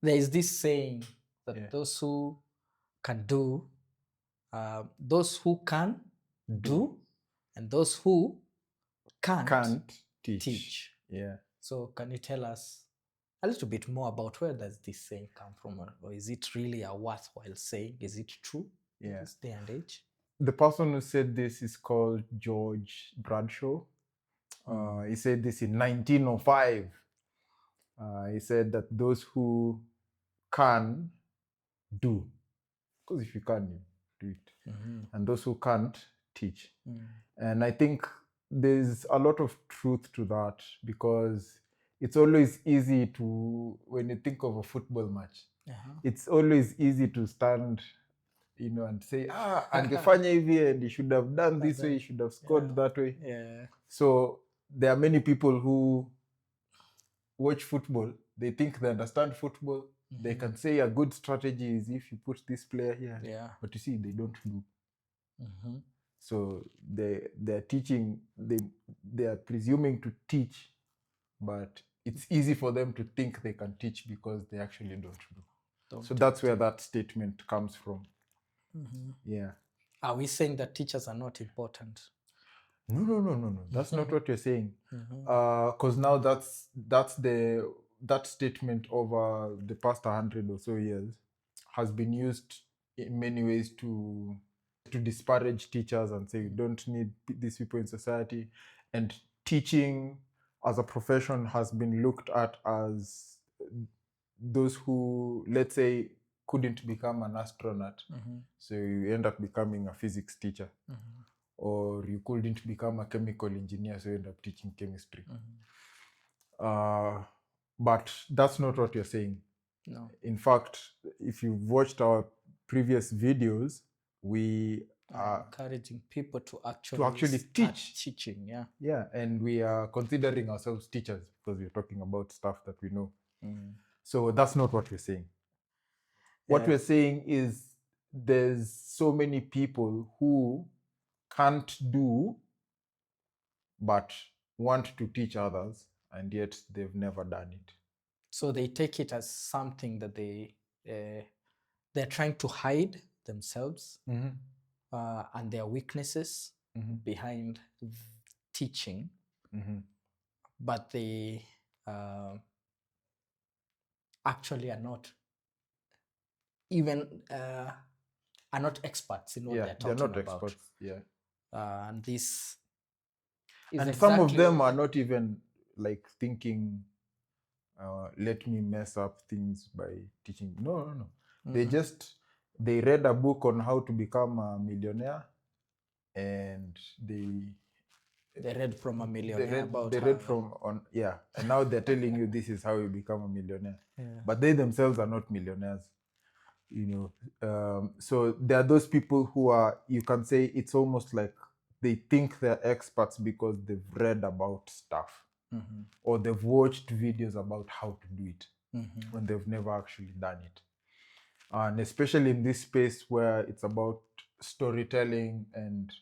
there is this saying that Yeah. those who can do, those who can do, and those who can't teach. Yeah. So can you tell us a little bit more about where does this saying come from, or is it really a worthwhile saying? Is it true in Yeah. this day and age? The person who said this is called George Bradshaw. He said this in 1905. He said that those who can do, because if you can, you do it, and those who can't teach. And I think there's a lot of truth to that, because it's always easy to, when you think of a football match, it's always easy to stand, and say, angefanya hivi, and he should have done this way, he should have scored that way. Yeah. So there are many people who watch football, they think they understand football. They can say a good strategy is if you put this player here. Yeah. But you see, they don't do. So they're teaching, they are presuming to teach, but it's easy for them to think they can teach because they actually don't do. So that's where that statement comes from. Yeah. Are we saying that teachers are not important? No. That's not what you're saying. Because now that statement over the past 100 or so years has been used in many ways to disparage teachers and say you don't need these people in society. And teaching as a profession has been looked at as those who, let's say, couldn't become an astronaut. So you end up becoming a physics teacher. Or you couldn't become a chemical engineer, so you end up teaching chemistry. But that's not what you're saying. No. In fact, if you've watched our previous videos, we are encouraging people to actually teach. Teaching, yeah. Yeah, and we are considering ourselves teachers because we're talking about stuff that we know. So that's not what we're saying. What we're saying is there's so many people who can't do but want to teach others, and yet they've never done it. So they take it as something that they're trying to hide themselves and their weaknesses behind teaching, but they actually are not even are not experts in what they're talking about. Experts. Yeah. And this is and some of them are not even like thinking, let me mess up things by teaching. No. They read a book on how to become a millionaire, and they read from a millionaire and now they're telling you this is how you become a millionaire. But they themselves are not millionaires, so there are those people who are, you can say it's almost like they think they're experts because they've read about stuff or they've watched videos about how to do it when they've never actually done it. And especially in this space where it's about storytelling and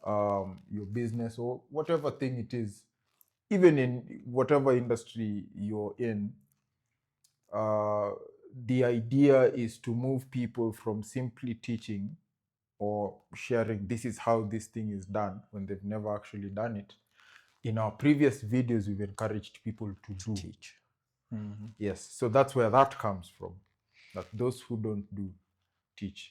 your business or whatever thing it is, even in whatever industry you're in, the idea is to move people from simply teaching or sharing this is how this thing is done when they've never actually done it. In our previous videos, we've encouraged people to teach. Yes, so that's where that comes from, that those who don't do teach.